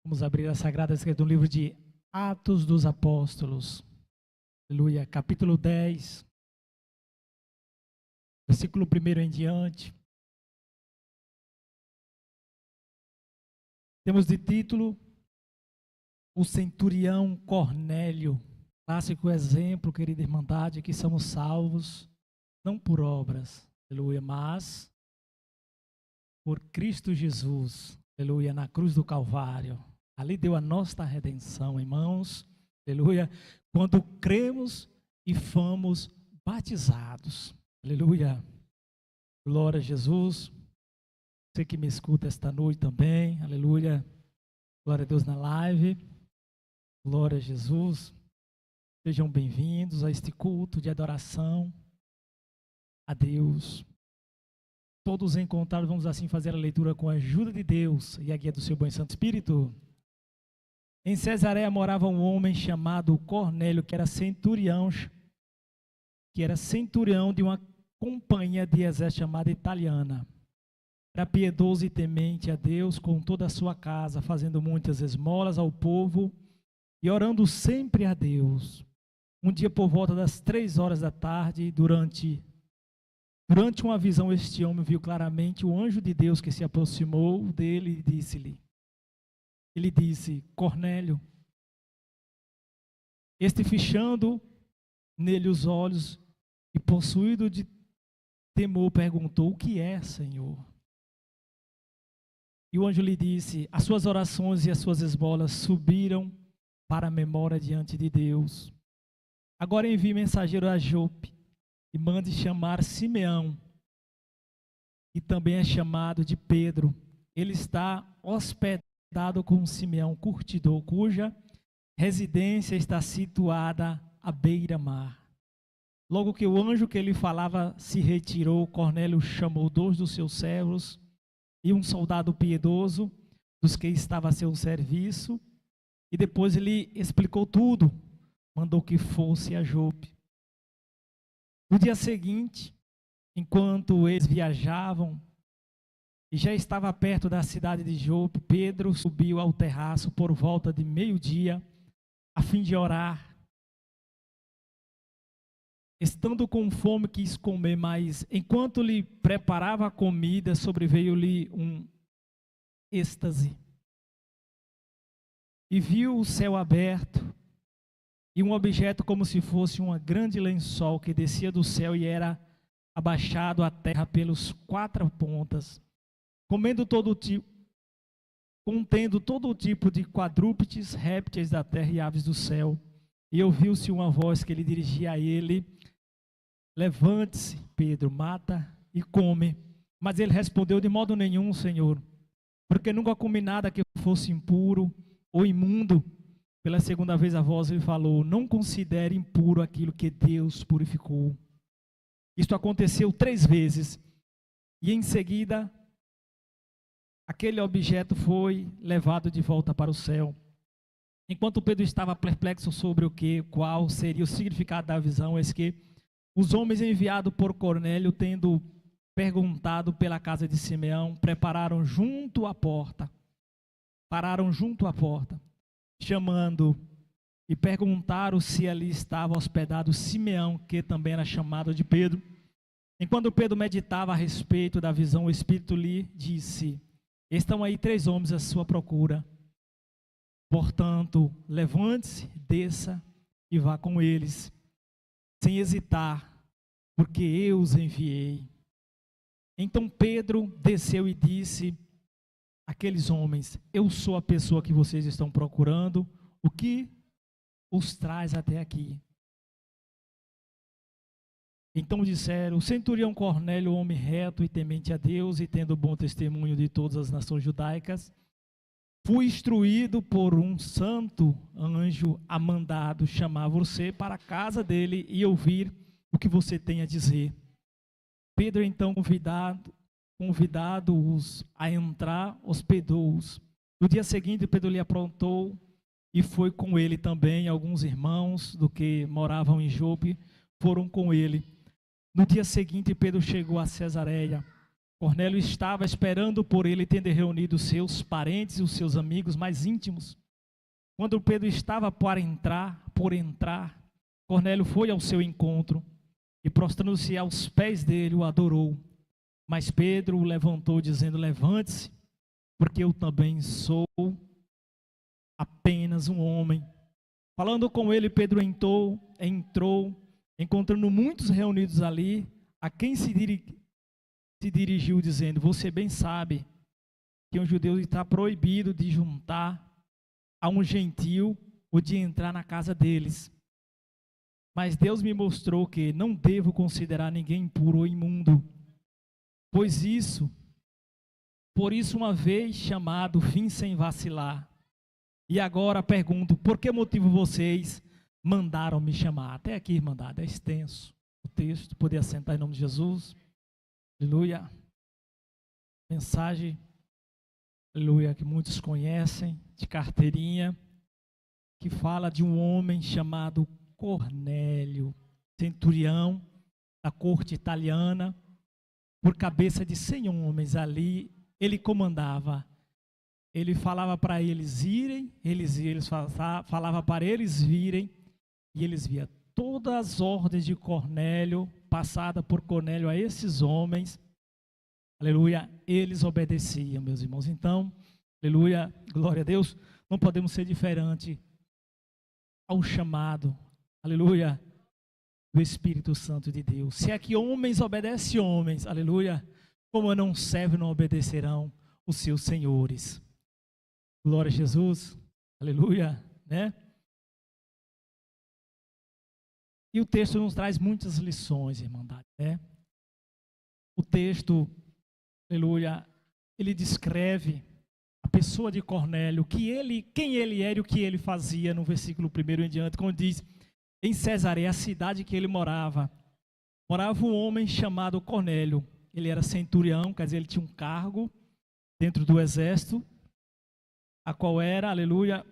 Vamos abrir a Sagrada Escritura no livro de Atos dos Apóstolos. Aleluia. Capítulo 10, versículo 1 em diante. Temos de título o centurião Cornélio. Clássico exemplo, querida Irmandade, que somos salvos, não por obras, aleluia, mas por Cristo Jesus, aleluia, na cruz do Calvário. Ali deu a nossa redenção, irmãos, aleluia, quando cremos e fomos batizados, aleluia. Glória a Jesus. Você que me escuta esta noite também, aleluia. Glória a Deus na live, glória a Jesus. Sejam bem-vindos a este culto de adoração a Deus. Todos encontrados, vamos assim fazer a leitura com a ajuda de Deus e a guia do seu bom e santo Espírito. Em Cesareia morava um homem chamado Cornélio, que era centurião de uma companhia de exército chamada Italiana. Era piedoso e temente a Deus com toda a sua casa, fazendo muitas esmolas ao povo e orando sempre a Deus. Um dia, por volta das 3 horas da tarde, durante uma visão, este homem viu claramente o anjo de Deus que se aproximou dele e disse-lhe, ele disse, Cornélio. Este, fichando nele os olhos e possuído de temor, perguntou, o que é, Senhor? E o anjo lhe disse, as suas orações e as suas esmolas subiram para a memória diante de Deus. Agora envie mensageiro a Jope e mande chamar Simeão, que também é chamado de Pedro. Ele está hospedado com Simeão, curtidor, cuja residência está situada à beira-mar. Logo que o anjo que lhe falava se retirou, Cornélio chamou 2 dos seus servos e um soldado piedoso dos que estava a seu serviço, e depois ele explicou tudo, mandou que fosse a Jope. No dia seguinte, enquanto eles viajavam, e já estava perto da cidade de Jope, Pedro subiu ao terraço por volta de meio-dia, a fim de orar. Estando com fome, quis comer, mas enquanto lhe preparava a comida, sobreveio-lhe um êxtase. E viu o céu aberto, e um objeto como se fosse um grande lençol que descia do céu e era abaixado à terra pelos 4 pontas, contendo todo tipo de quadrúpedes, répteis da terra e aves do céu. E ouviu-se uma voz que lhe dirigia a ele, levante-se, Pedro, mata e come. Mas ele respondeu, de modo nenhum, Senhor, porque nunca comi nada que fosse impuro ou imundo. Pela segunda vez a voz lhe falou, não considere impuro aquilo que Deus purificou. Isto aconteceu 3 vezes, e em seguida, aquele objeto foi levado de volta para o céu. Enquanto Pedro estava perplexo sobre qual seria o significado da visão, eis que os homens enviados por Cornélio, tendo perguntado pela casa de Simeão, pararam junto à porta, chamando e perguntaram se ali estava hospedado Simeão, que também era chamado de Pedro. Enquanto Pedro meditava a respeito da visão, o Espírito lhe disse, estão aí 3 homens à sua procura. Portanto, levante-se, desça e vá com eles, sem hesitar, porque eu os enviei. Então Pedro desceu e disse àqueles homens, eu sou a pessoa que vocês estão procurando, o que os traz até aqui? Então disseram, o centurião Cornélio, homem reto e temente a Deus e tendo bom testemunho de todas as nações judaicas, fui instruído por um santo anjo a mandado chamar você para a casa dele e ouvir o que você tem a dizer. Pedro então convidado-os a entrar, hospedou-os. No dia seguinte Pedro lhe aprontou e foi com ele também alguns irmãos do que moravam em Jope, foram com ele. No dia seguinte Pedro chegou a Cesareia. Cornélio estava esperando por ele, tendo reunido os seus parentes e os seus amigos mais íntimos. Quando Pedro estava por entrar, Cornélio foi ao seu encontro e, prostrando-se aos pés dele, o adorou. Mas Pedro o levantou, dizendo: levante-se, porque eu também sou apenas um homem. Falando com ele, Pedro entrou, encontrando muitos reunidos ali, a quem se dirigiu, dizendo: você bem sabe que um judeu está proibido de juntar a um gentil ou de entrar na casa deles. Mas Deus me mostrou que não devo considerar ninguém impuro ou imundo. Por isso, uma vez chamado, vim sem vacilar. E agora pergunto: por que motivo vocês mandaram me chamar? Até aqui, irmandade, é extenso o texto. Poder assentar em nome de Jesus. Aleluia. Mensagem, aleluia, que muitos conhecem, de carteirinha, que fala de um homem chamado Cornélio, centurião da corte italiana, por cabeça de 100 homens ali, ele comandava. Ele falava para eles irem, eles falava para eles virem, e eles via todas as ordens de Cornélio, passada por Cornélio a esses homens, aleluia, eles obedeciam, meus irmãos. Então, aleluia, glória a Deus, não podemos ser diferente ao chamado, aleluia, do Espírito Santo de Deus. Se é que homens obedecem homens, aleluia, como não servem, não obedecerão os seus senhores. Glória a Jesus, aleluia, né? E o texto nos traz muitas lições, irmandade, né? O texto, aleluia, ele descreve a pessoa de Cornélio, quem ele era e o que ele fazia, no versículo 1 em diante, quando diz: em Cesareia, a cidade que ele morava um homem chamado Cornélio. Ele era centurião, quer dizer, ele tinha um cargo dentro do exército, a qual era, aleluia,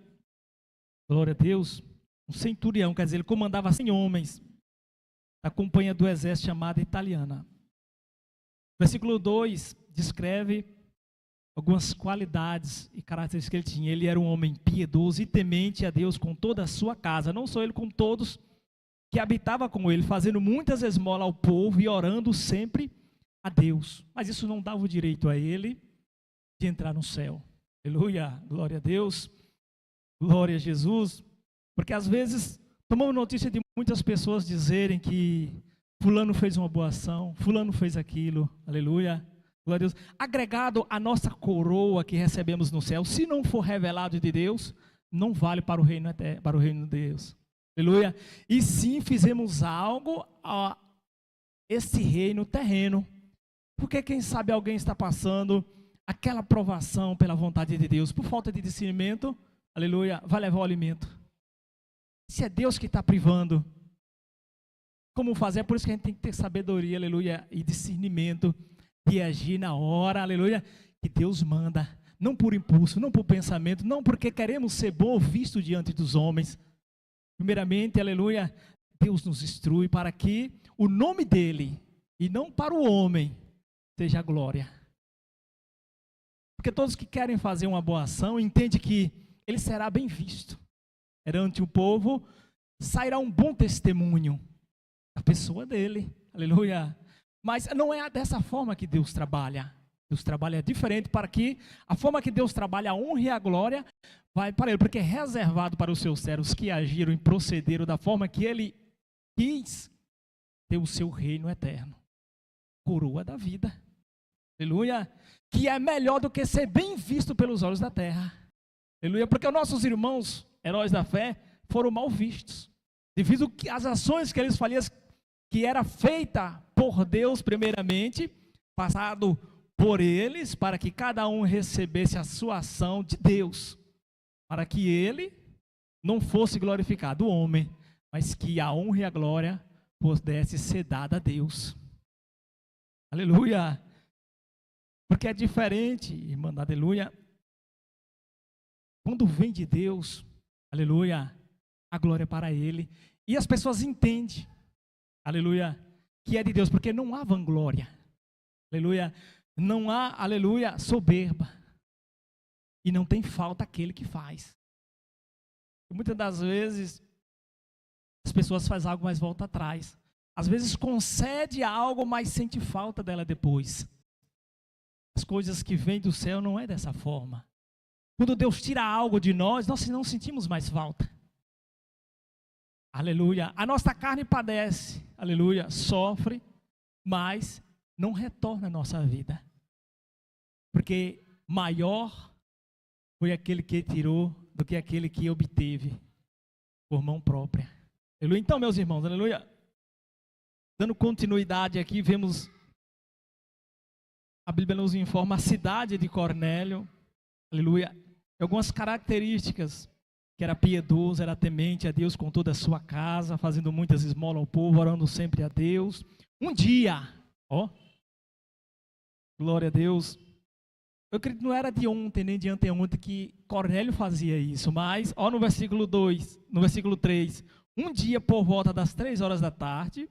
glória a Deus, um centurião, quer dizer, ele comandava 100 homens da companhia do exército chamada italiana. Versículo 2 descreve algumas qualidades e características que ele tinha. Ele era um homem piedoso e temente a Deus com toda a sua casa, não só ele, com todos que habitavam com ele, fazendo muitas esmolas ao povo e orando sempre a Deus. Mas isso não dava o direito a ele de entrar no céu. Aleluia, glória a Deus, glória a Jesus, porque às vezes tomamos notícia de muitas pessoas dizerem que fulano fez uma boa ação, fulano fez aquilo, aleluia, glória a Deus, agregado à nossa coroa que recebemos no céu, se não for revelado de Deus, não vale para o reino de Deus, aleluia, e sim fizemos algo a esse reino terreno, porque quem sabe alguém está passando aquela provação pela vontade de Deus, por falta de discernimento, aleluia, vai levar o alimento. Se é Deus que está privando, como fazer? É por isso que a gente tem que ter sabedoria, aleluia, e discernimento de agir na hora, aleluia, que Deus manda, não por impulso, não por pensamento, não porque queremos ser bom visto diante dos homens. Primeiramente, aleluia, Deus nos instrui para que o nome dele, e não para o homem, seja a glória. Porque todos que querem fazer uma boa ação entendem que ele será bem visto. Perante o povo, sairá um bom testemunho da pessoa dele. Aleluia. Mas não é dessa forma que Deus trabalha. Deus trabalha diferente para que a forma que Deus trabalha, a honra e a glória, vai para ele. Porque é reservado para os seus servos que agiram e procederam da forma que ele quis ter o seu reino eterno. Coroa da vida. Aleluia. Que é melhor do que ser bem visto pelos olhos da terra. Aleluia. Porque os nossos irmãos, heróis da fé, foram mal vistos. Devido às ações que eles faziam, que era feita por Deus primeiramente, passado por eles, para que cada um recebesse a sua ação de Deus. Para que ele não fosse glorificado, o homem, mas que a honra e a glória pudesse ser dada a Deus. Aleluia. Porque é diferente, irmã, aleluia. Quando vem de Deus, aleluia, a glória é para ele. E as pessoas entendem, aleluia, que é de Deus, porque não há vanglória. Aleluia. Não há, aleluia, soberba. E não tem falta aquele que faz. E muitas das vezes, as pessoas fazem algo, mas voltam atrás. Às vezes concede algo, mas sente falta dela depois. As coisas que vêm do céu não é dessa forma. Quando Deus tira algo de nós não sentimos mais falta. Aleluia. A nossa carne padece, aleluia, sofre, mas não retorna à nossa vida. Porque maior foi aquele que tirou do que aquele que obteve por mão própria. Aleluia. Então, meus irmãos, aleluia. Dando continuidade aqui, vemos, a Bíblia nos informa a cidade de Cornélio, aleluia, algumas características, que era piedoso, era temente a Deus com toda a sua casa, fazendo muitas esmolas ao povo, orando sempre a Deus. Um dia, glória a Deus, eu acredito que não era de ontem nem de anteontem que Cornélio fazia isso, mas, no versículo 2, no versículo 3, um dia por volta das 3 horas da tarde,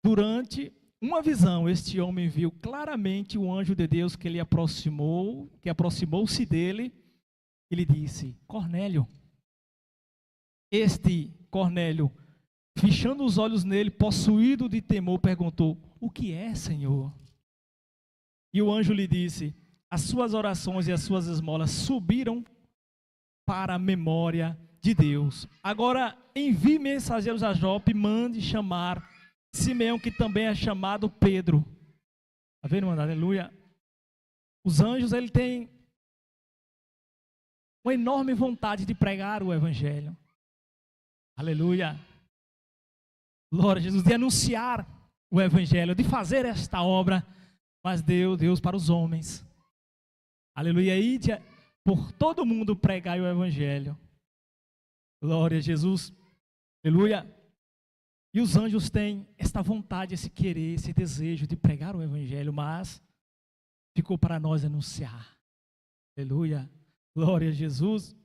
durante uma visão, este homem viu claramente o anjo de Deus que aproximou-se dele e lhe disse: Cornélio. Este Cornélio, fechando os olhos nele, possuído de temor, perguntou: o que é, Senhor? E o anjo lhe disse: as suas orações e as suas esmolas subiram para a memória de Deus. Agora envie mensageiros a Jope e mande chamar Simeão, que também é chamado Pedro. Está vendo, mano? Aleluia. Os anjos, ele tem uma enorme vontade de pregar o evangelho. Aleluia. Glória a Jesus. De anunciar o evangelho, de fazer esta obra, mas deu Deus para os homens. Aleluia. E por todo mundo pregar o evangelho. Glória a Jesus. Aleluia. E os anjos têm esta vontade, esse querer, esse desejo de pregar o evangelho, mas ficou para nós anunciar. Aleluia. Glória a Jesus.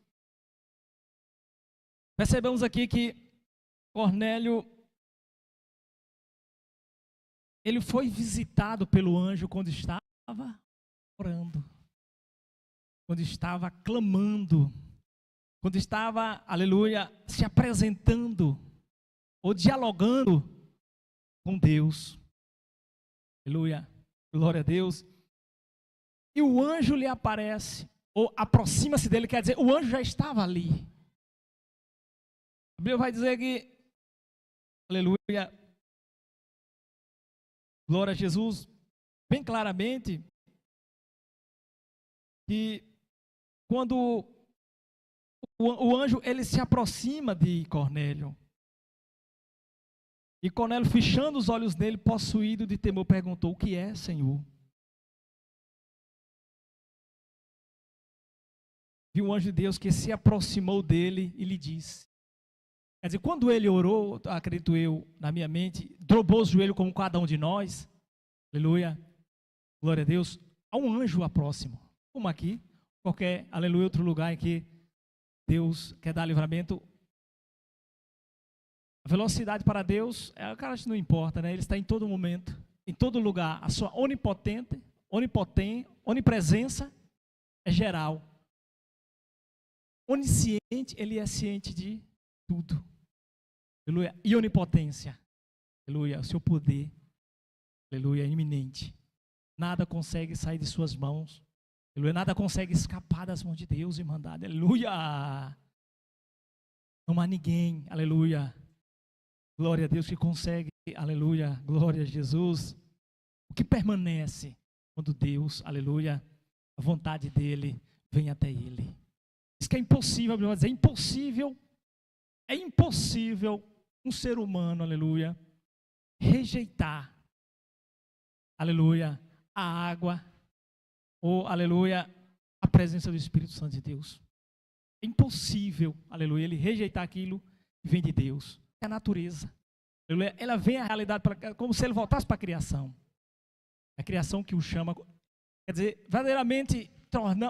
Percebemos aqui que Cornélio, ele foi visitado pelo anjo quando estava orando, quando estava clamando, quando estava, aleluia, se apresentando ou dialogando com Deus. Aleluia, glória a Deus. E o anjo lhe aparece, ou aproxima-se dele, quer dizer, o anjo já estava ali. A Bíblia vai dizer que, aleluia, glória a Jesus, bem claramente, que quando o anjo, ele se aproxima de Cornélio, e Cornélio, fechando os olhos dele, possuído de temor, perguntou: o que é, Senhor? Viu um anjo de Deus que se aproximou dele e lhe disse. Quer dizer, quando ele orou, acredito eu, na minha mente, dobrou o joelho como cada um de nós, aleluia, glória a Deus, há um anjo próximo, como aqui, qualquer, aleluia, outro lugar em que Deus quer dar livramento. A velocidade para Deus, o cara não importa, né? Ele está em todo momento, em todo lugar. A sua onipresença é geral. Onisciente, ele é ciente de tudo. Aleluia. E onipotência. Aleluia. O seu poder. Aleluia. É iminente. Nada consegue sair de suas mãos. Aleluia. Nada consegue escapar das mãos de Deus, irmandade. Aleluia. Não há ninguém. Aleluia. Glória a Deus que consegue. Aleluia. Glória a Jesus. O que permanece quando Deus, aleluia, a vontade dele vem até ele. Isso que é impossível, a Bíblia vai dizer, é impossível um ser humano, aleluia, rejeitar, aleluia, a água, ou, aleluia, a presença do Espírito Santo de Deus. É impossível, aleluia, ele rejeitar aquilo que vem de Deus. É a natureza. Aleluia, ela vem à realidade como se ele voltasse para a criação. A criação que o chama, quer dizer, verdadeiramente,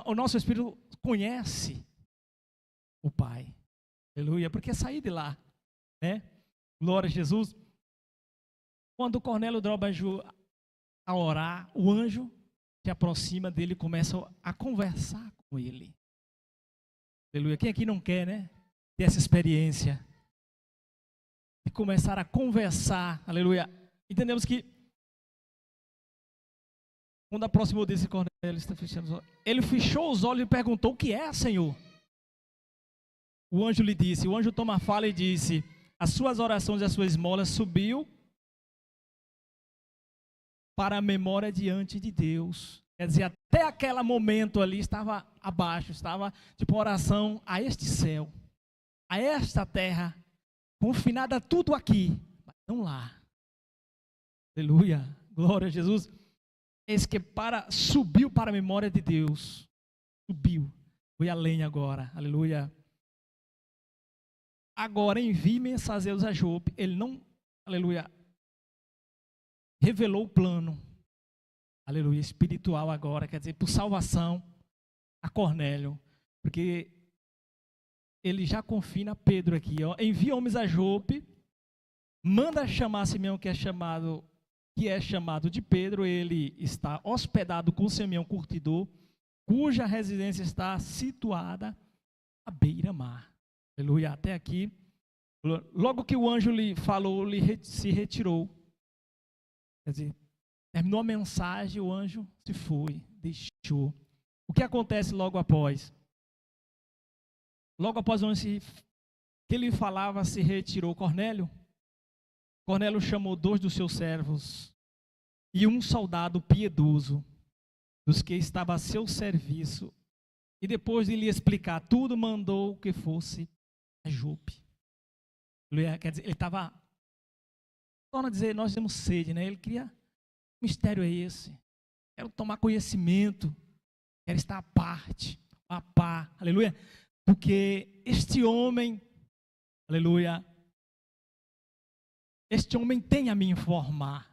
o nosso Espírito conhece o Pai. Aleluia, porque é sair de lá, né? Glória a Jesus. Quando Cornélio dobra a orar, o anjo se aproxima dele e começa a conversar com ele. Aleluia. Quem aqui não quer, né? Ter essa experiência de começar a conversar. Aleluia. Entendemos que quando aproximou desse Cornélio, está fechando os olhos. Ele fechou os olhos e perguntou: o que é, Senhor? O anjo lhe disse, o anjo toma a fala e disse: as suas orações e as suas esmolas subiu para a memória diante de Deus. Quer dizer, até aquele momento ali estava abaixo, estava tipo oração a este céu, a esta terra, confinada tudo aqui, mas não lá. Aleluia, glória a Jesus. Eis que subiu para a memória de Deus, subiu, foi além agora, aleluia. Agora envie mensageiros a Jope. Ele não, aleluia, revelou o plano, aleluia, espiritual agora, quer dizer, por salvação a Cornélio, porque ele já confina Pedro aqui, ó, envia homens a Jope, manda chamar Simeão, que é chamado de Pedro. Ele está hospedado com Simeão curtidor, cuja residência está situada à beira-mar. Aleluia, até aqui. Logo que o anjo lhe falou, se retirou. Quer dizer, terminou a mensagem, o anjo se foi, deixou. O que acontece logo após? Logo após o anjo que ele falava, se retirou. Cornélio chamou 2 dos seus servos e um soldado piedoso dos que estava a seu serviço, e depois de lhe explicar tudo, mandou que fosse a Jope. Quer dizer, ele estava, torna a dizer, nós temos sede, né? Ele queria, que mistério é esse? Quero tomar conhecimento, quero estar à parte, a par, aleluia, porque este homem, aleluia, este homem tem a me informar.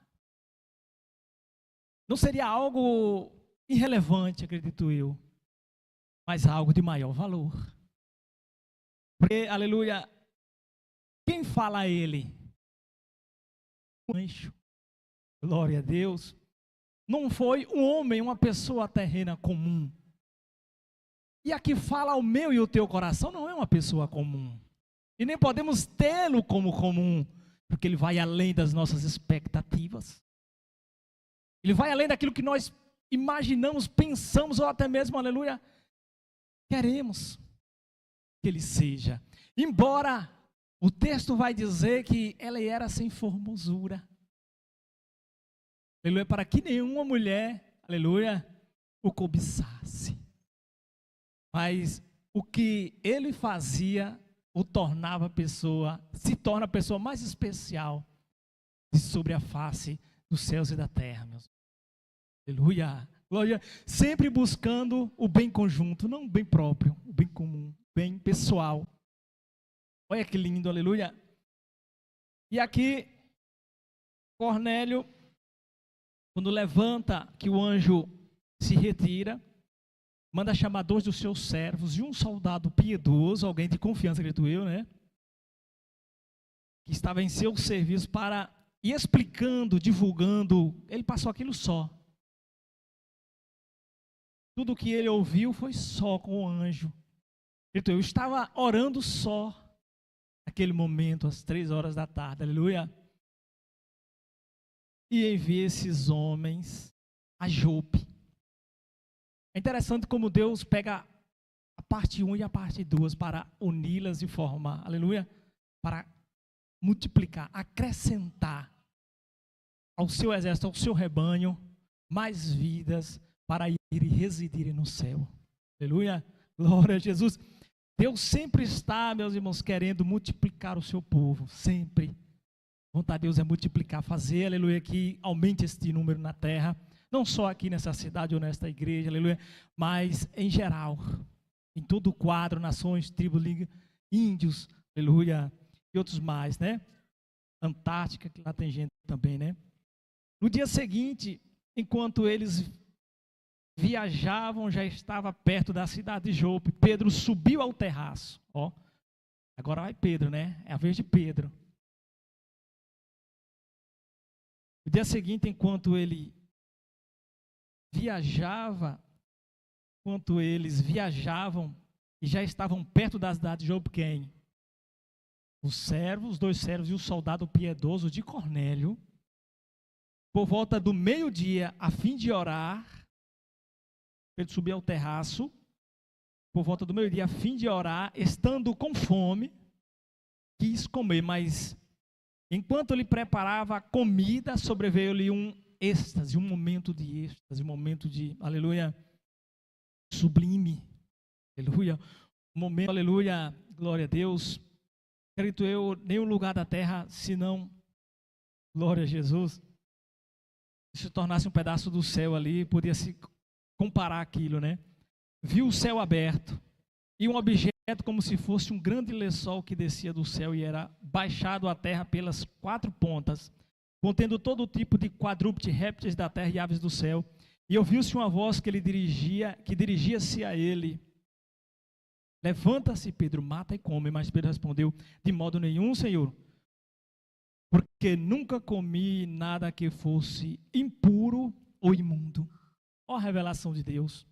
Não seria algo irrelevante, acredito eu, mas algo de maior valor. Porque, aleluia, quem fala a ele? O anjo. Glória a Deus. Não foi um homem, uma pessoa terrena comum. E a que fala ao meu e o teu coração não é uma pessoa comum. E nem podemos tê-lo como comum, porque ele vai além das nossas expectativas. Ele vai além daquilo que nós imaginamos, pensamos ou até mesmo, aleluia, queremos que ele seja. Embora o texto vai dizer que ela era sem formosura. Aleluia, para que nenhuma mulher, aleluia, o cobiçasse. Mas o que ele fazia o tornava se torna a pessoa mais especial de sobre a face dos céus e da terra, meus. Aleluia, glória, sempre buscando o bem conjunto, não o bem próprio, o bem comum, o bem pessoal. Olha que lindo, aleluia. E aqui, Cornélio, quando levanta, que o anjo se retira, manda chamar 2 dos seus servos e um soldado piedoso, alguém de confiança, acredito eu, né? Que estava em seu serviço para ir explicando, divulgando. Ele passou aquilo só. Tudo que ele ouviu foi só com o anjo. Então, eu estava orando só naquele momento, às 3h da tarde, aleluia. E envia esses homens a Jope. É interessante como Deus pega a parte 1 e a parte 2 para uni-las e formar, aleluia, para multiplicar, acrescentar ao seu exército, ao seu rebanho, mais vidas para ir e residirem no céu. Aleluia, glória a Jesus. Deus sempre está, meus irmãos, querendo multiplicar o seu povo, sempre. A vontade de Deus é multiplicar, fazer, aleluia, que aumente este número na terra, não só aqui nessa cidade ou nesta igreja, aleluia, mas em geral, em todo o quadro, nações, tribos, índios, aleluia, e outros mais, né? Antártica, que lá tem gente também, né? No dia seguinte, enquanto eles viajavam, já estava perto da cidade de Jope. Pedro subiu ao terraço. Ó, agora vai Pedro, né? É a vez de Pedro. No dia seguinte, enquanto ele viajava, enquanto eles viajavam e já estavam perto da cidade de Jope, os 2 servos e o soldado piedoso de Cornélio, por volta do meio-dia, a fim de orar, Pedro subiu ao terraço, por volta do meio-dia, a fim de orar, estando com fome, quis comer, mas enquanto ele preparava a comida, sobreveio-lhe um êxtase, um momento de êxtase, um momento de, aleluia, sublime, aleluia, um momento, aleluia, glória a Deus, acredito eu, nenhum lugar da terra, senão, glória a Jesus, se tornasse um pedaço do céu ali, podia se comparar aquilo, né? Viu o céu aberto, e um objeto como se fosse um grande lençol que descia do céu e era baixado à terra pelas 4 pontas, contendo todo tipo de quadrúpede, répteis da terra e aves do céu. E ouviu-se uma voz que dirigia-se a ele: levanta-se, Pedro, mata e come. Mas Pedro respondeu: de modo nenhum, Senhor, porque nunca comi nada que fosse impuro ou imundo. Ó a revelação de Deus.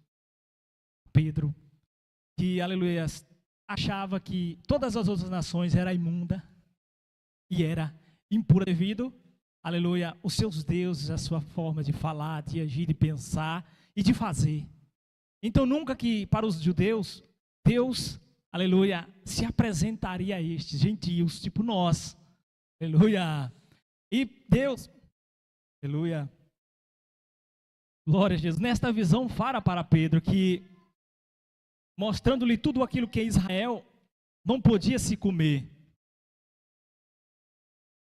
Pedro, que, aleluia, achava que todas as outras nações eram imunda e era impura devido, aleluia, os seus deuses, a sua forma de falar, de agir, de pensar e de fazer. Então nunca que para os judeus, Deus, aleluia, se apresentaria a estes gentios, tipo nós, aleluia, e Deus, aleluia, glória a Jesus, nesta visão fala para Pedro que, mostrando-lhe tudo aquilo que Israel não podia se comer.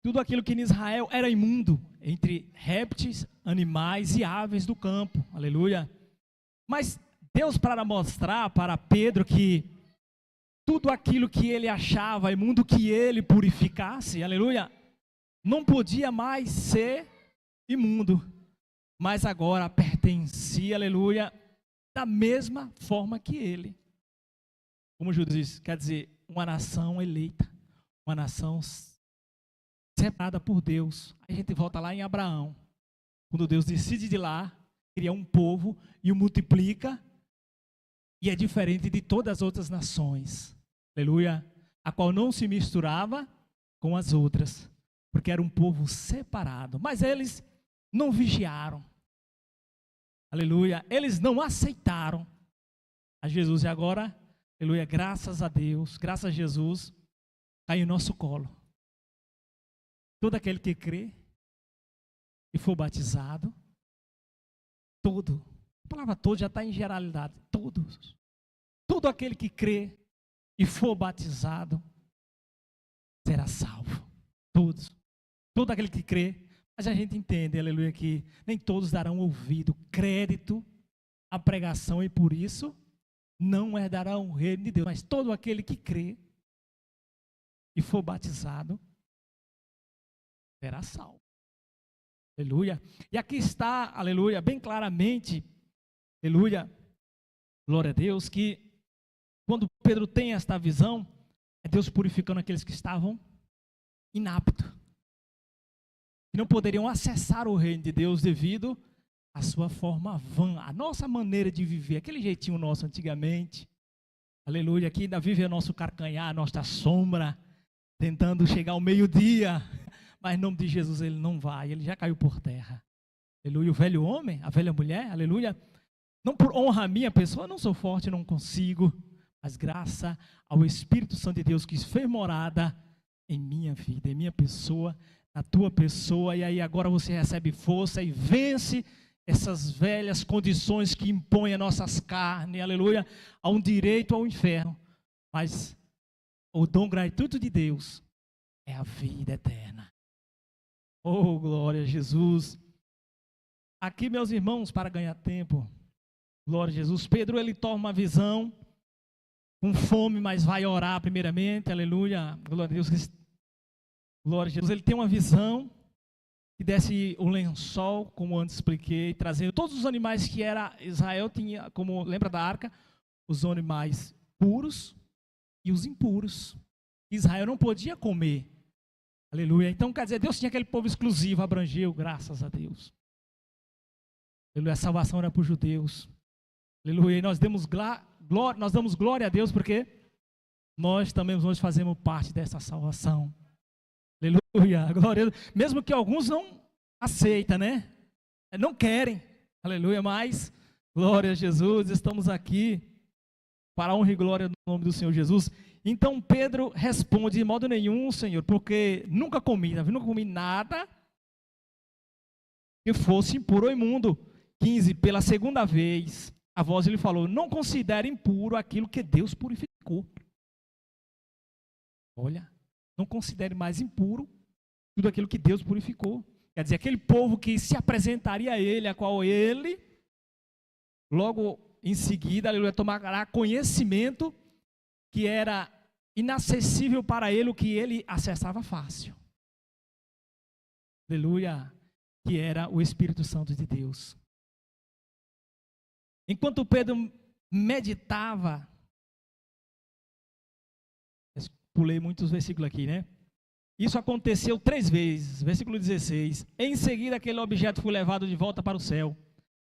Tudo aquilo que em Israel era imundo, entre répteis, animais e aves do campo. Aleluia. Mas Deus, para mostrar para Pedro que tudo aquilo que ele achava imundo, que ele purificasse, aleluia, não podia mais ser imundo, mas agora pertencia, aleluia, da mesma forma que ele. Como Judas diz, quer dizer, uma nação eleita, uma nação separada por Deus. A gente volta lá em Abraão, quando Deus decide de lá, cria um povo e o multiplica, e é diferente de todas as outras nações, aleluia, a qual não se misturava com as outras, porque era um povo separado, mas eles não vigiaram. Aleluia, eles não aceitaram a Jesus, e agora, aleluia, graças a Deus, graças a Jesus, cai em nosso colo. Todo aquele que crê e for batizado, a palavra todo já está em geralidade, todos, todo aquele que crê e for batizado, será salvo, todos, todo aquele que crê. Mas a gente entende, aleluia, que nem todos darão ouvido, crédito à pregação e por isso não herdarão o reino de Deus. Mas todo aquele que crê e for batizado será salvo. Aleluia. E aqui está, aleluia, bem claramente, aleluia, glória a Deus, que quando Pedro tem esta visão, é Deus purificando aqueles que estavam inaptos, que não poderiam acessar o reino de Deus devido à sua forma vã, a nossa maneira de viver, aquele jeitinho nosso antigamente, aleluia, que ainda vive o nosso carcanhar, a nossa sombra, tentando chegar ao meio-dia, mas em nome de Jesus ele não vai, ele já caiu por terra, aleluia. O velho homem, a velha mulher, aleluia, não por honra a minha pessoa, eu não sou forte, não consigo, mas graça ao Espírito Santo de Deus que fez morada em minha vida, em minha pessoa, na tua pessoa, e aí agora você recebe força e vence essas velhas condições que impõem a nossas carnes, aleluia, a um direito ao inferno, mas o dom gratuito de Deus é a vida eterna. Oh, glória a Jesus. Aqui, meus irmãos, para ganhar tempo, glória a Jesus, Pedro, ele toma uma visão, com fome, mas vai orar primeiramente, aleluia, glória a Deus, glória a Jesus, ele tem uma visão, que desce o lençol, como antes expliquei, trazendo todos os animais que era Israel tinha, como lembra da arca, os animais puros e os impuros. Israel não podia comer. Aleluia. Então, quer dizer, Deus tinha aquele povo exclusivo, abrangeu, graças a Deus. Aleluia, a salvação era para os judeus. Aleluia, e nós damos glória a Deus porque nós também hoje fazemos parte dessa salvação. Aleluia, glória a Deus. Mesmo que alguns não aceitem, né? Não querem. Aleluia, mas glória a Jesus, estamos aqui para a honra e glória do nome do Senhor Jesus. Então Pedro responde: de modo nenhum, Senhor, porque nunca comi nada que fosse impuro ou imundo. 15, pela segunda vez, a voz lhe falou: não considere impuro aquilo que Deus purificou. Olha, não considere mais impuro tudo aquilo que Deus purificou. Quer dizer, aquele povo que se apresentaria a ele, a qual ele, logo em seguida, aleluia, tomará conhecimento que era inacessível para ele, o que ele acessava fácil. Aleluia, que era o Espírito Santo de Deus. Enquanto Pedro meditava, pulei muitos versículos aqui, né? Isso aconteceu 3 vezes, versículo 16. Em seguida, aquele objeto foi levado de volta para o céu.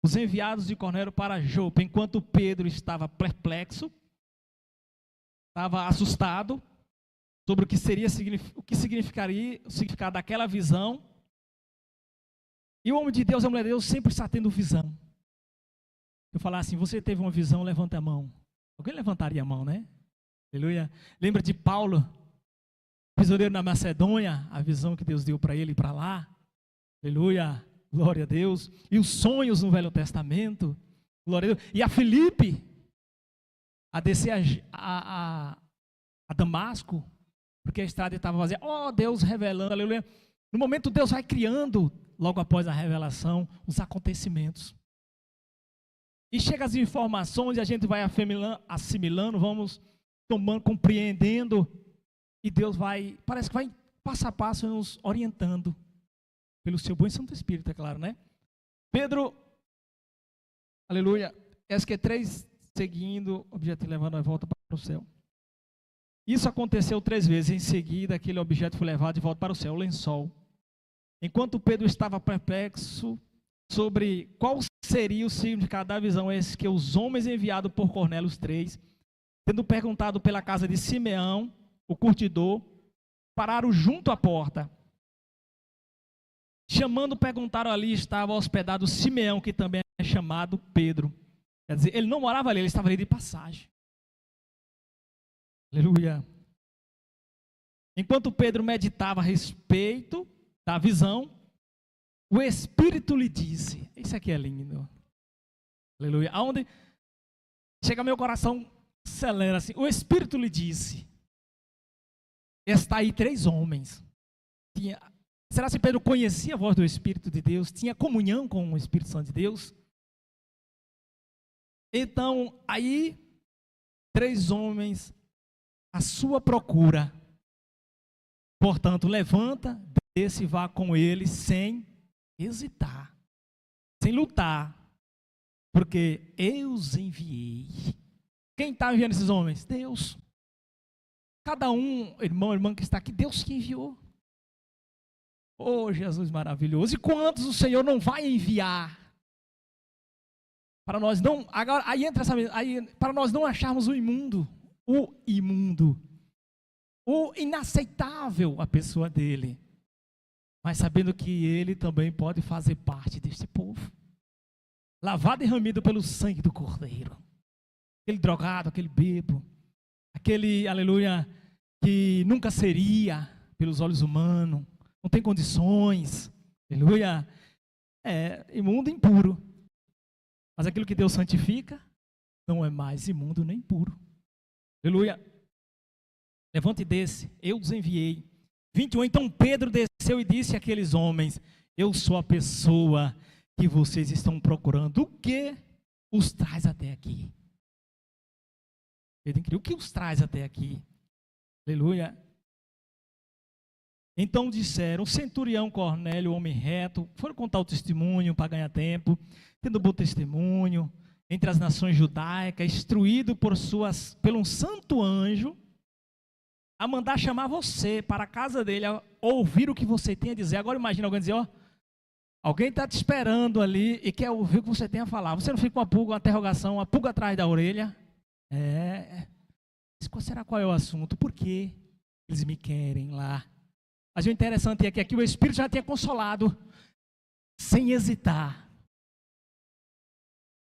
Os enviados de Cornélio para Jope, enquanto Pedro estava perplexo, estava assustado sobre o que significaria o significado daquela visão. E o homem de Deus, a mulher de Deus, sempre está tendo visão. Eu falar assim: você teve uma visão, levanta a mão. Alguém levantaria a mão, né? Aleluia. Lembra de Paulo, prisioneiro na Macedônia, a visão que Deus deu para ele para lá. Aleluia. Glória a Deus. E os sonhos no Velho Testamento. Glória a Deus. E a Filipe, a descer a Damasco, porque a estrada estava vazia. Oh, Deus revelando, aleluia. No momento Deus vai criando, logo após a revelação, os acontecimentos. E chega as informações e a gente vai assimilando, vamos tomando, compreendendo. E Deus vai, parece que vai passo a passo nos orientando. Pelo seu bom e santo Espírito, é claro, né? Pedro, aleluia, que 3 seguindo, objeto levando a volta para o céu. Isso aconteceu 3 vezes. Em seguida, aquele objeto foi levado de volta para o céu, o lençol. Enquanto Pedro estava perplexo sobre qual seria o significado da visão, esse que os homens enviados por Cornélio, os 3, tendo perguntado pela casa de Simeão, o curtidor, pararam junto à porta. Chamando, perguntaram, ali estava hospedado Simeão, que também é chamado Pedro. Quer dizer, ele não morava ali, ele estava ali de passagem. Aleluia. Enquanto Pedro meditava a respeito da visão, o Espírito lhe disse: isso aqui é lindo. Aleluia. Aonde chega meu coração, acelera assim. O Espírito lhe disse: está aí 3 homens. Será que Pedro conhecia a voz do Espírito de Deus? Tinha comunhão com o Espírito Santo de Deus? Então, aí, 3 homens à sua procura. Portanto, levanta, desce e vá com eles sem hesitar, sem lutar, porque eu os enviei. Quem está enviando esses homens? Deus. Cada um, irmão que está aqui, Deus que enviou. Oh, Jesus maravilhoso. E quantos o Senhor não vai enviar? Para nós não, agora, aí entra essa, para nós não acharmos o imundo, o inaceitável a pessoa dele, mas sabendo que ele também pode fazer parte deste povo, lavado e remido pelo sangue do Cordeiro. Aquele drogado, aquele bebo, aquele, aleluia, que nunca seria pelos olhos humanos, não tem condições, aleluia, é imundo e impuro. Mas aquilo que Deus santifica não é mais imundo nem impuro. Aleluia. Levante e desce, eu os enviei. 21, então Pedro desceu e disse àqueles homens: eu sou a pessoa que vocês estão procurando. O que os traz até aqui? Pedro incrível, o que os traz até aqui? Aleluia. Então disseram: o centurião Cornélio, homem reto, foram contar o testemunho para ganhar tempo, tendo bom testemunho entre as nações judaicas, instruído pelo um santo anjo, a mandar chamar você para a casa dele, a ouvir o que você tem a dizer. Agora imagina alguém dizer: ó, Alguém está te esperando ali e quer ouvir o que você tem a falar. Você não fica com uma pulga, uma interrogação, uma pulga atrás da orelha? Será qual é o assunto? Por que eles me querem lá? Mas o interessante é que aqui o Espírito já tinha consolado, sem hesitar.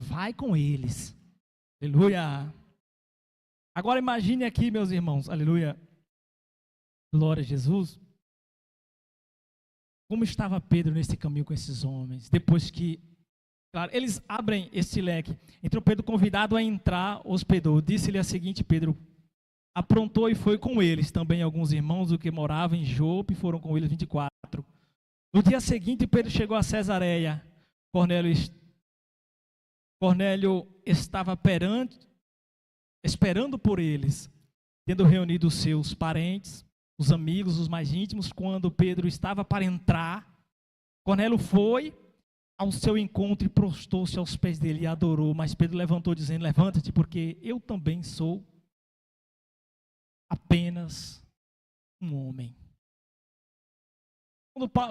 Vai com eles. Aleluia. Agora imagine aqui, meus irmãos. Aleluia. Glória a Jesus. Como estava Pedro nesse caminho com esses homens? Depois que, claro, eles abrem esse leque. Entrou Pedro convidado a entrar, hospedou. Disse-lhe a seguinte, Pedro aprontou e foi com eles. Também alguns irmãos do que moravam em Jope foram com eles 24. No dia seguinte, Pedro chegou a Cesareia. Cornélio estava esperando por eles, tendo reunido os seus parentes, os amigos, os mais íntimos. Quando Pedro estava para entrar, Cornélio foi ao seu encontro e prostou-se aos pés dele e adorou. Mas Pedro levantou dizendo, levanta-te, porque eu também sou apenas um homem.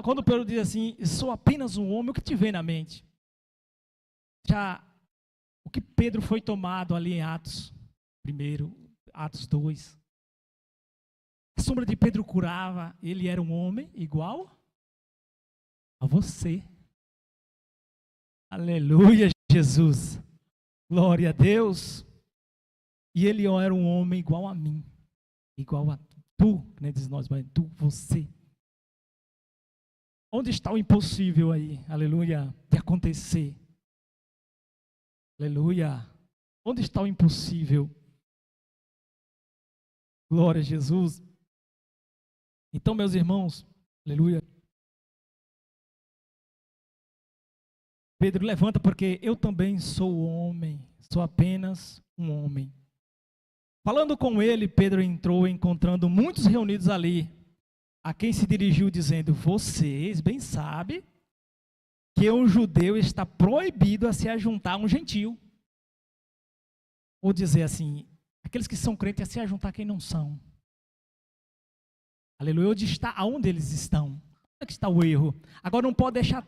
Quando Pedro diz assim, sou apenas um homem, o que te vem na mente? Já o que Pedro foi tomado ali em Atos 1, Atos 2. A sombra de Pedro curava, ele era um homem igual a você. Aleluia, Jesus. Glória a Deus. E ele era um homem igual a mim, igual a tu, né, diz nós, mas tu, você. Onde está o impossível aí, aleluia, de acontecer? Aleluia. Onde está o impossível? Glória a Jesus. Então, meus irmãos, aleluia. Pedro, levanta, porque eu também sou homem, sou apenas um homem. Falando com ele, Pedro entrou, encontrando muitos reunidos ali, a quem se dirigiu dizendo, vocês bem sabem que um judeu está proibido a se ajuntar a um gentil. Ou dizer assim, aqueles que são crentes a se ajuntar a quem não são. Aleluia, aonde eles estão? Onde é que está o erro? Agora não pode deixar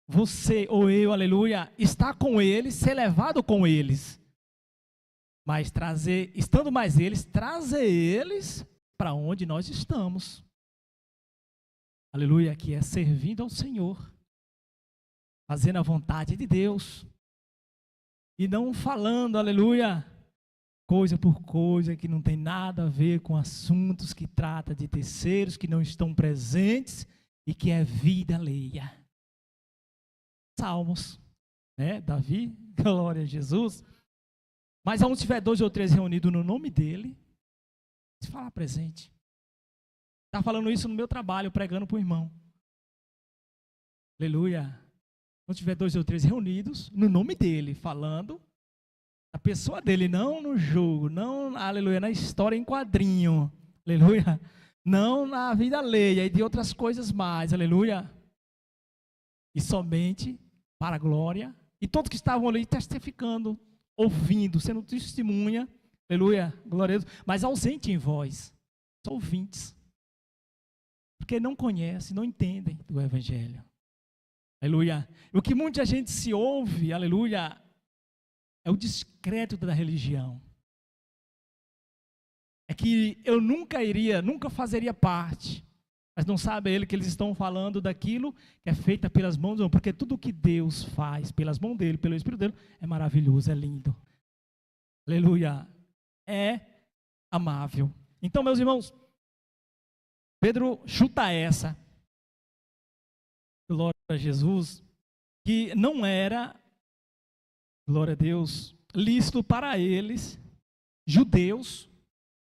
você ou eu, aleluia, estar com eles, ser levado com eles. Mas estando mais eles, trazer eles para onde nós estamos. Aleluia, que é servindo ao Senhor, fazendo a vontade de Deus, e não falando, aleluia, coisa por coisa que não tem nada a ver com assuntos que trata de terceiros que não estão presentes e que é vida alheia. Salmos, né? Davi, glória a Jesus. Mas aonde tiver 2 ou 3 reunidos no nome dele, se falar presente. Está falando isso no meu trabalho, pregando para o irmão. Aleluia. Quando tiver 2 ou 3 reunidos, no nome dele, falando a pessoa dele, não no jogo, não, aleluia, na história em quadrinho, aleluia, não na vida alheia e de outras coisas mais, aleluia. E somente para a glória. E todos que estavam ali testificando, ouvindo, sendo testemunha, aleluia, glória a Deus, mas ausente em voz, só ouvintes. Porque não conhecem, não entendem do Evangelho. Aleluia. O que muita gente se ouve, aleluia, é o descrédito da religião. É que eu nunca fazeria parte. Mas não sabe ele que eles estão falando daquilo que é feito pelas mãos de Deus. Porque tudo que Deus faz pelas mãos dele, pelo Espírito dele, é maravilhoso, é lindo. Aleluia. É amável. Então, meus irmãos, Pedro chuta essa. Glória a Jesus. Que não era, glória a Deus, lícito para eles, judeus,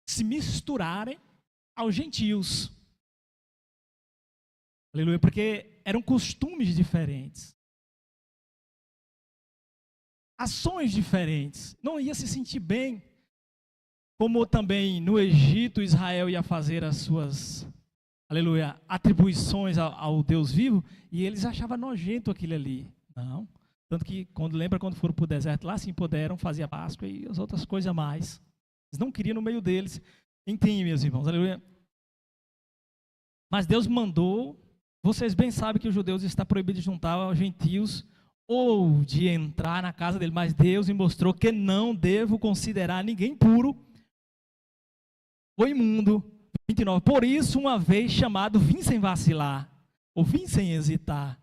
se misturarem aos gentios. Aleluia, porque eram costumes diferentes. Ações diferentes. Não ia se sentir bem, como também no Egito Israel ia fazer as suas, aleluia, atribuições ao Deus vivo, e eles achavam nojento aquilo ali. Não. Tanto que, quando foram para o deserto, lá sim puderam fazer a Páscoa e as outras coisas mais. Eles não queriam no meio deles. Entende, meus irmãos, aleluia. Mas Deus mandou vocês bem sabem que os judeus está proibido de juntar aos gentios ou de entrar na casa dele, mas Deus me mostrou que não devo considerar ninguém puro ou imundo. 29. Por isso, uma vez chamado, vim sem vacilar, ou vim sem hesitar.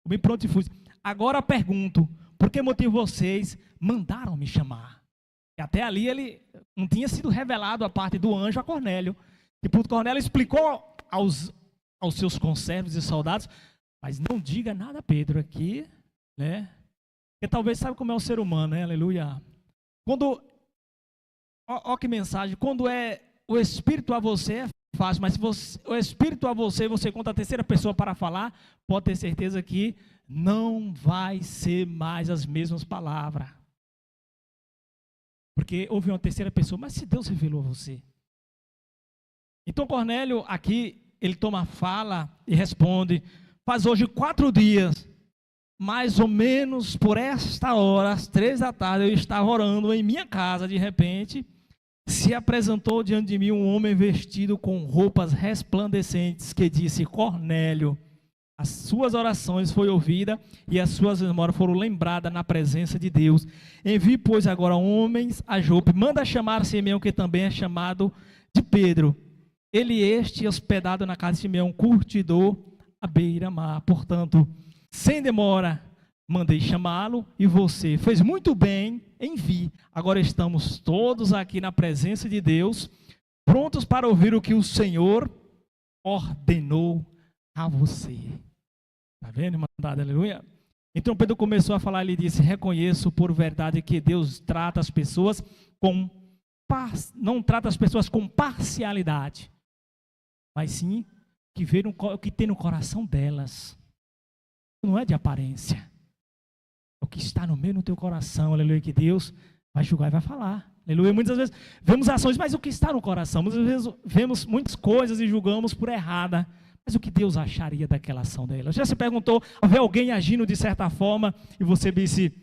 Bem pronto e fui. Agora pergunto, por que motivo vocês mandaram me chamar? E até ali ele não tinha sido revelado a parte do anjo a Cornélio. Tipo, Cornélio explicou aos seus conservos e soldados, mas não diga nada a Pedro aqui, né? Porque talvez sabe como é o ser humano, né? Aleluia. Quando, ó que mensagem, quando é o Espírito a você é fácil, mas se o Espírito a você conta a terceira pessoa para falar, pode ter certeza que não vai ser mais as mesmas palavras. Porque houve uma terceira pessoa, mas se Deus revelou a você. Então Cornélio aqui, ele toma a fala e responde, faz hoje 4 dias, mais ou menos por esta hora, às 3 da tarde, eu estava orando em minha casa, de repente, se apresentou diante de mim um homem vestido com roupas resplandecentes, que disse, Cornélio, as suas orações foram ouvidas e as suas memórias foram lembradas na presença de Deus. Envie, pois, agora homens a Jope, manda chamar Simeão, que também é chamado de Pedro. Ele hospedado na casa de Simeão, curtidor à beira-mar. Portanto, sem demora, mandei chamá-lo e você fez muito bem, envie. Agora estamos todos aqui na presença de Deus, prontos para ouvir o que o Senhor ordenou a você. Está vendo, irmandade? Aleluia. Então Pedro começou a falar, ele disse, reconheço por verdade que Deus trata as pessoas não trata as pessoas com parcialidade, mas sim que vê o que tem no coração delas. Não é de aparência. É o que está no meio do teu coração, aleluia, que Deus vai julgar e vai falar. Aleluia. Muitas vezes vemos ações, mas o que está no coração? Muitas vezes vemos muitas coisas e julgamos por errada. Mas o que Deus acharia daquela ação dela? Já se perguntou, ver alguém agindo de certa forma e você disse,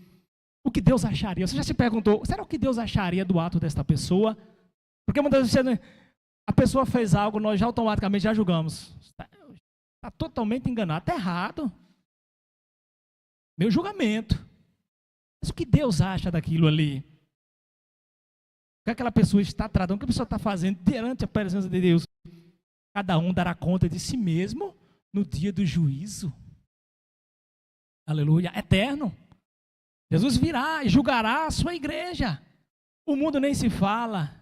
o que Deus acharia? Você já se perguntou, será o que Deus acharia do ato desta pessoa? Porque muitas vezes a pessoa fez algo, nós já automaticamente já julgamos. Está totalmente enganado, está errado. Meu julgamento. Mas o que Deus acha daquilo ali? O que aquela pessoa está tratando, o que a pessoa está fazendo diante da presença de Deus? Cada um dará conta de si mesmo no dia do juízo. Aleluia, eterno. Jesus virá e julgará a sua igreja. O mundo nem se fala.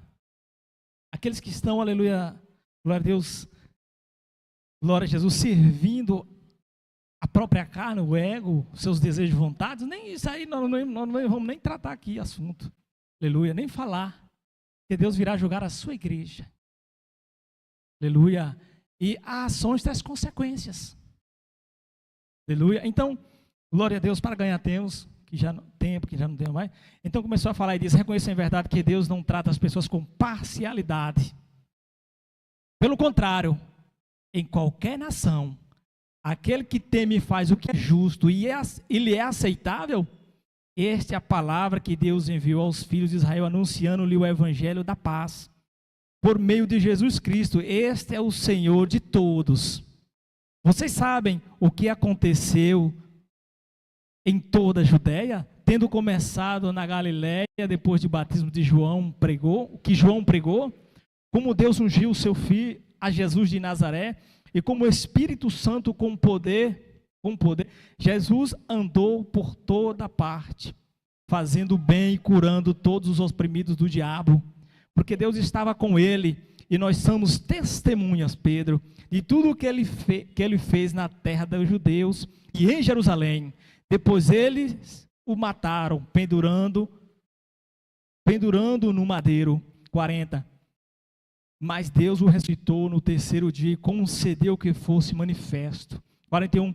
Aqueles que estão, aleluia, glória a Deus, glória a Jesus, servindo a própria carne, o ego, seus desejos e vontades, nem isso aí, nós não vamos nem tratar aqui assunto. Aleluia, nem falar. Porque Deus virá julgar a sua igreja. Aleluia. E a ações traz consequências. Aleluia. Então, glória a Deus, para ganhar tempo, que já não temos mais. Então começou a falar e disse, reconheça em verdade que Deus não trata as pessoas com parcialidade. Pelo contrário, em qualquer nação, aquele que teme e faz o que é justo e lhe é aceitável, esta é a palavra que Deus enviou aos filhos de Israel, anunciando-lhe o evangelho da paz. Por meio de Jesus Cristo, este é o Senhor de todos. Vocês sabem o que aconteceu em toda a Judéia, tendo começado na Galiléia, depois do batismo de João, que João pregou, como Deus ungiu o seu filho, a Jesus de Nazaré, e como o Espírito Santo com poder, Jesus andou por toda parte, fazendo bem e curando todos os oprimidos do diabo, porque Deus estava com ele, e nós somos testemunhas, Pedro, de tudo que ele fez na terra dos judeus e em Jerusalém. Depois eles o mataram, pendurando no madeiro. 40. Mas Deus o ressuscitou no terceiro dia e concedeu que fosse manifesto. 41.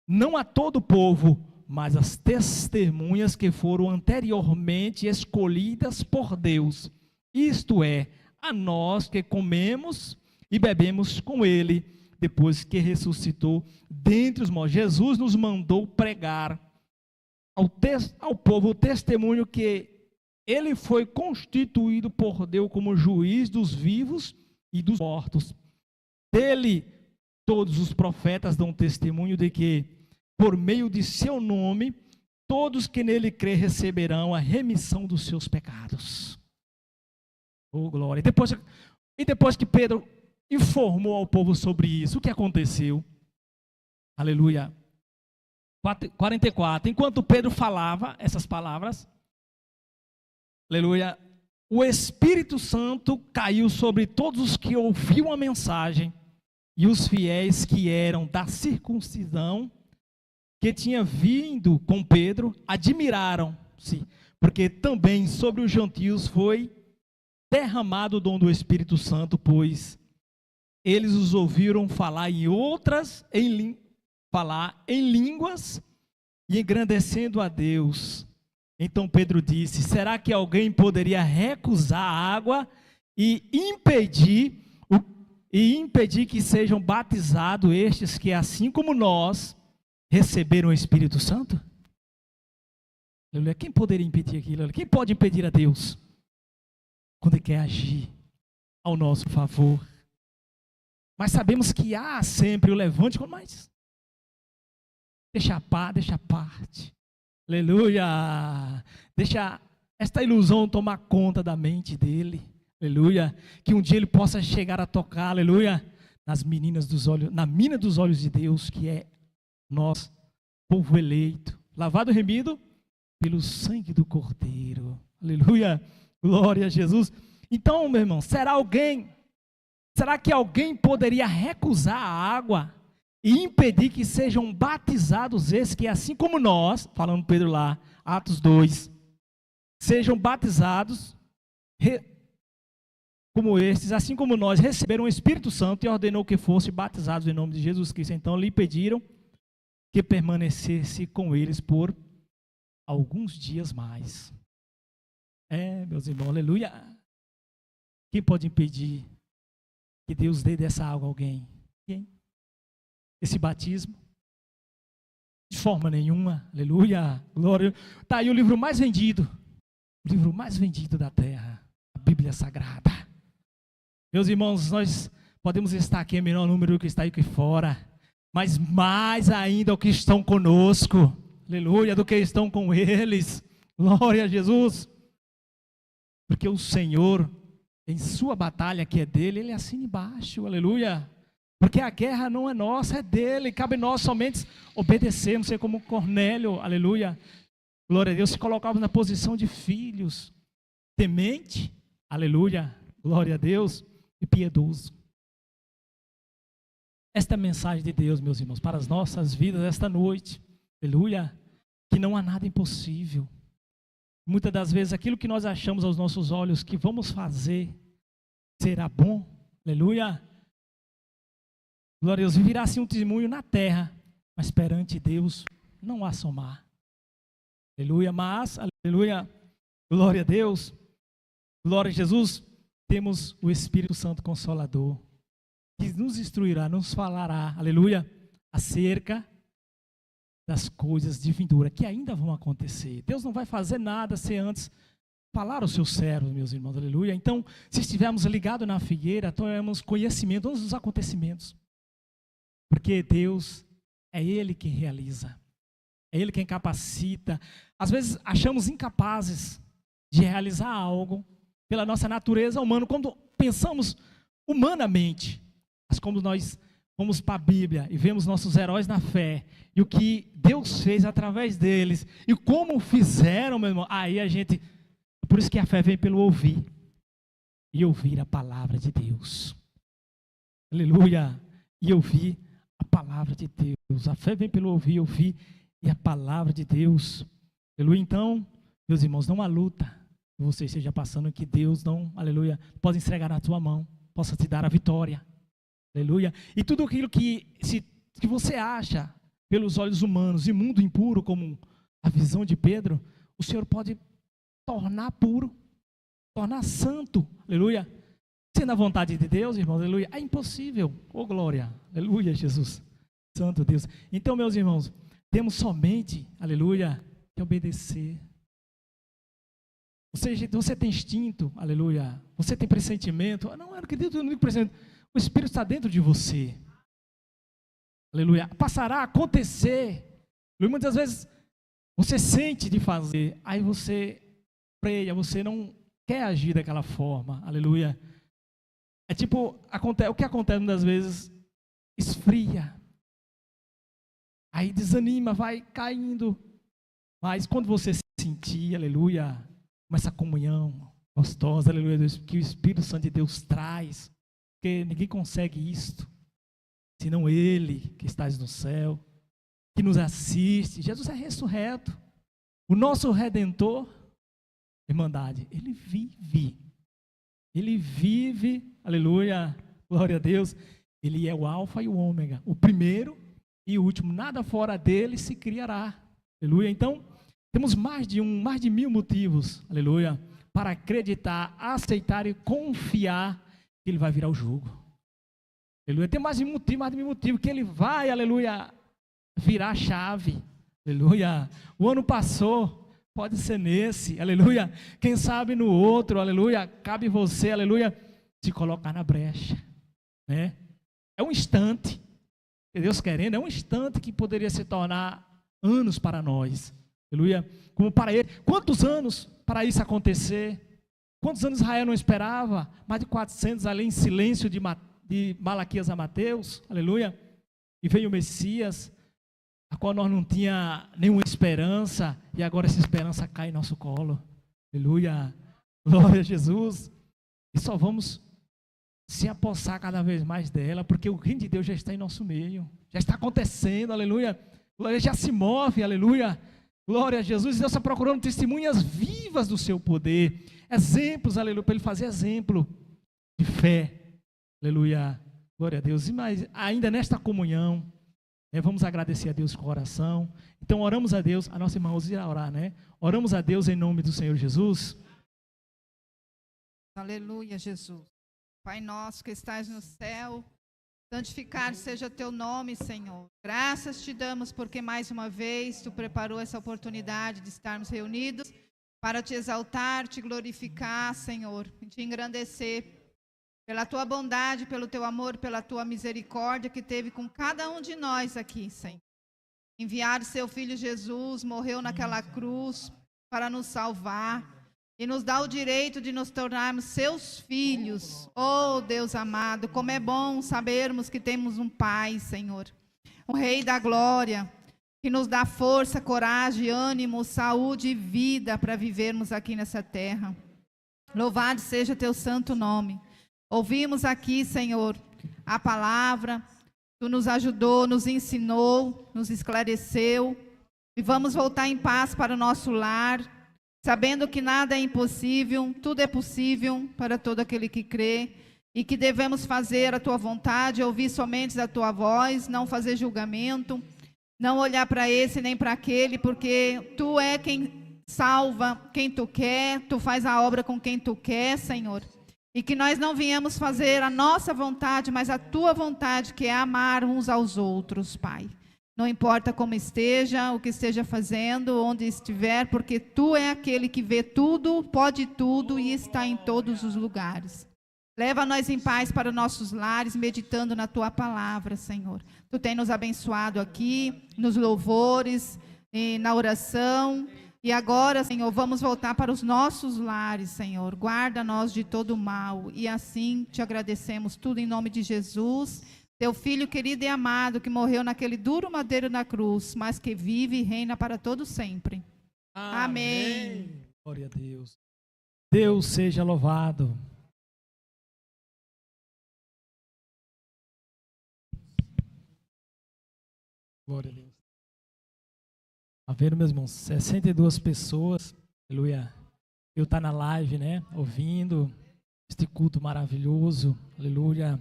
Não a todo o povo, mas as testemunhas que foram anteriormente escolhidas por Deus. Isto é, a nós que comemos e bebemos com ele, depois que ressuscitou dentre os mortos. Jesus nos mandou pregar ao povo o testemunho que ele foi constituído por Deus como juiz dos vivos e dos mortos. Dele todos os profetas dão testemunho de que, por meio de seu nome, todos que nele crê receberão a remissão dos seus pecados. Oh, glória. E depois que Pedro informou ao povo sobre isso, o que aconteceu? Aleluia. 44. Enquanto Pedro falava essas palavras, aleluia, o Espírito Santo caiu sobre todos os que ouviam a mensagem, e os fiéis que eram da circuncisão, que tinha vindo com Pedro, admiraram-se, porque também sobre os gentios foi derramado o dom do Espírito Santo, pois eles os ouviram falar falar em línguas e engrandecendo a Deus. Então Pedro disse: será que alguém poderia recusar a água e impedir que sejam batizados estes que, assim como nós, receberam o Espírito Santo? Aleluia. Quem poderia impedir aquilo? Quem pode impedir a Deus quando Ele quer agir ao nosso favor? Mas sabemos que há sempre o levante, mas deixa a parte. Aleluia. Deixa esta ilusão tomar conta da mente dele. Aleluia. Que um dia ele possa chegar a tocar, aleluia, na mina dos olhos de Deus, que é nós, povo eleito, lavado e remido pelo sangue do Cordeiro. Aleluia. Glória a Jesus. Então, meu irmão, será que alguém poderia recusar a água e impedir que sejam batizados esses que, assim como nós, falando Pedro lá, Atos 2, sejam batizados como estes, assim como nós, receberam o Espírito Santo, e ordenou que fossem batizados em nome de Jesus Cristo. Então lhe pediram que permanecesse com eles por alguns dias mais. Meus irmãos, aleluia. Quem pode impedir que Deus dê dessa água a alguém? Quem? Esse batismo? De forma nenhuma, aleluia, glória. Está aí o livro mais vendido da terra, a Bíblia Sagrada. Meus irmãos, nós podemos estar aqui em menor número do que está aí aqui fora, mas mais ainda o que estão conosco, aleluia, do que estão com eles, glória a Jesus, porque o Senhor, em sua batalha que é dele, ele assina embaixo, aleluia, porque a guerra não é nossa, é dele, cabe nós somente obedecermos, ser como Cornélio, aleluia, glória a Deus, se colocarmos na posição de filhos, temente, aleluia, glória a Deus, e piedoso. Esta é a mensagem de Deus, meus irmãos, para as nossas vidas esta noite, aleluia, que não há nada impossível. Muitas das vezes aquilo que nós achamos aos nossos olhos que vamos fazer será bom, aleluia, glória a Deus, virá assim um testemunho na terra, mas perante Deus não há somar, aleluia, mas, aleluia, glória a Deus, glória a Jesus, temos o Espírito Santo Consolador, que nos instruirá, nos falará, aleluia, acerca das coisas de vindoura, que ainda vão acontecer. Deus não vai fazer nada sem antes falar aos seus servos, meus irmãos, aleluia. Então, se estivermos ligados na figueira, teremos conhecimento dos acontecimentos, porque Deus é Ele quem realiza, é Ele quem capacita. Às vezes achamos incapazes de realizar algo pela nossa natureza humana, quando pensamos humanamente, mas quando nós vamos para a Bíblia e vemos nossos heróis na fé, e o que Deus fez através deles, e como fizeram, meu irmão, aí a gente, por isso que a fé vem pelo ouvir, e ouvir a palavra de Deus, aleluia, e ouvir a palavra de Deus, a fé vem pelo ouvir, e a palavra de Deus, aleluia. Então, meus irmãos, não há luta que você esteja passando, que Deus não, aleluia, possa entregar na tua mão, possa te dar a vitória, aleluia, e tudo aquilo que você acha, pelos olhos humanos, imundo, impuro, como a visão de Pedro, o Senhor pode tornar puro, tornar santo, aleluia, sendo a vontade de Deus, irmãos, aleluia, é impossível, oh glória, aleluia, Jesus, santo Deus. Então, meus irmãos, temos somente, aleluia, que obedecer. Você tem instinto, aleluia, você tem pressentimento, não, eu acredito no pressentimento, o Espírito está dentro de você, aleluia, passará a acontecer. Muitas vezes você sente de fazer, aí você freia, você não quer agir daquela forma, aleluia. É tipo, o que acontece muitas vezes, esfria, aí desanima, vai caindo, mas quando você sentir, aleluia, com essa comunhão gostosa, aleluia, que o Espírito Santo de Deus traz, porque ninguém consegue isto, senão Ele que estás no céu, que nos assiste. Jesus é ressurreto, o nosso Redentor, irmandade, Ele vive, aleluia, glória a Deus, Ele é o alfa e o ômega, o primeiro e o último, nada fora dele se criará, aleluia. Então, temos mais de 1000 motivos, aleluia, para acreditar, aceitar e confiar que Ele vai virar o jogo, aleluia. Tem mais de 1000 motivos que Ele vai, aleluia, virar a chave, aleluia. O ano passou, pode ser nesse, aleluia. Quem sabe no outro, aleluia. Cabe você, aleluia, se colocar na brecha, né? É um instante, Deus querendo, é um instante que poderia se tornar anos para nós, aleluia. Como para Ele, quantos anos para isso acontecer? Quantos anos Israel não esperava? Mais de 400 ali em silêncio de Malaquias a Mateus, aleluia. E veio o Messias, a qual nós não tinha nenhuma esperança, e agora essa esperança cai em nosso colo, aleluia, glória a Jesus, e só vamos se apossar cada vez mais dela, porque o reino de Deus já está em nosso meio, já está acontecendo, aleluia, glória, já se move, aleluia, glória a Jesus. Deus está procurando testemunhas vivas do seu poder, exemplos, aleluia, para Ele fazer exemplo de fé, aleluia, glória a Deus. E mais, ainda nesta comunhão, vamos agradecer a Deus com oração. Então oramos a Deus, a nossa irmã irá orar, né? Oramos a Deus em nome do Senhor Jesus. Aleluia, Jesus. Pai nosso que estás no céu, santificado seja teu nome, Senhor. Graças te damos porque mais uma vez tu preparou essa oportunidade de estarmos reunidos para te exaltar, te glorificar, Senhor, e te engrandecer. Pela tua bondade, pelo teu amor, pela tua misericórdia que teve com cada um de nós aqui, Senhor. Enviar o seu Filho Jesus, morreu naquela cruz para nos salvar e nos dá o direito de nos tornarmos seus filhos. Oh, Deus amado, como é bom sabermos que temos um Pai, Senhor, um Rei da Glória, que nos dá força, coragem, ânimo, saúde e vida para vivermos aqui nessa terra. Louvado seja teu santo nome. Ouvimos aqui, Senhor, a palavra, tu nos ajudou, nos ensinou, nos esclareceu, e vamos voltar em paz para o nosso lar, sabendo que nada é impossível, tudo é possível para todo aquele que crê, e que devemos fazer a tua vontade, ouvir somente a tua voz, não fazer julgamento, não olhar para esse nem para aquele, porque tu é quem salva quem tu quer, tu faz a obra com quem tu quer, Senhor. E que nós não viemos fazer a nossa vontade, mas a tua vontade, que é amar uns aos outros, Pai. Não importa como esteja, o que esteja fazendo, onde estiver, porque tu é aquele que vê tudo, pode tudo e está em todos os lugares. Leva-nos em paz para nossos lares, meditando na tua palavra, Senhor. Tu tem nos abençoado aqui, nos louvores, e na oração. E agora, Senhor, vamos voltar para os nossos lares, Senhor. Guarda-nos de todo mal. E assim te agradecemos tudo em nome de Jesus, teu Filho querido e amado, que morreu naquele duro madeiro na cruz, mas que vive e reina para todo sempre. Amém. Glória a Deus. Deus seja louvado. Glória a Deus. Tá vendo, meus irmãos? 62 pessoas, aleluia. Eu tá na live, né? Ouvindo este culto maravilhoso, aleluia.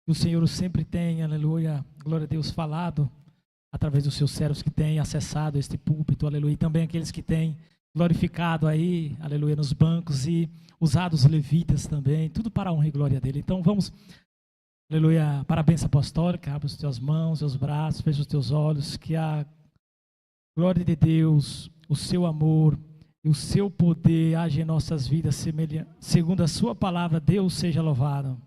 Que o Senhor sempre tem, aleluia, glória a Deus, falado através dos seus servos que têm acessado este púlpito, aleluia. E também aqueles que têm glorificado aí, aleluia, nos bancos e usado os levitas também, tudo para a honra e glória dele. Então vamos, aleluia, para a bênção apostólica, abre as tuas mãos, os braços, fecha os teus olhos, que a glória de Deus, o seu amor e o seu poder age em nossas vidas, segundo a sua palavra. Deus seja louvado.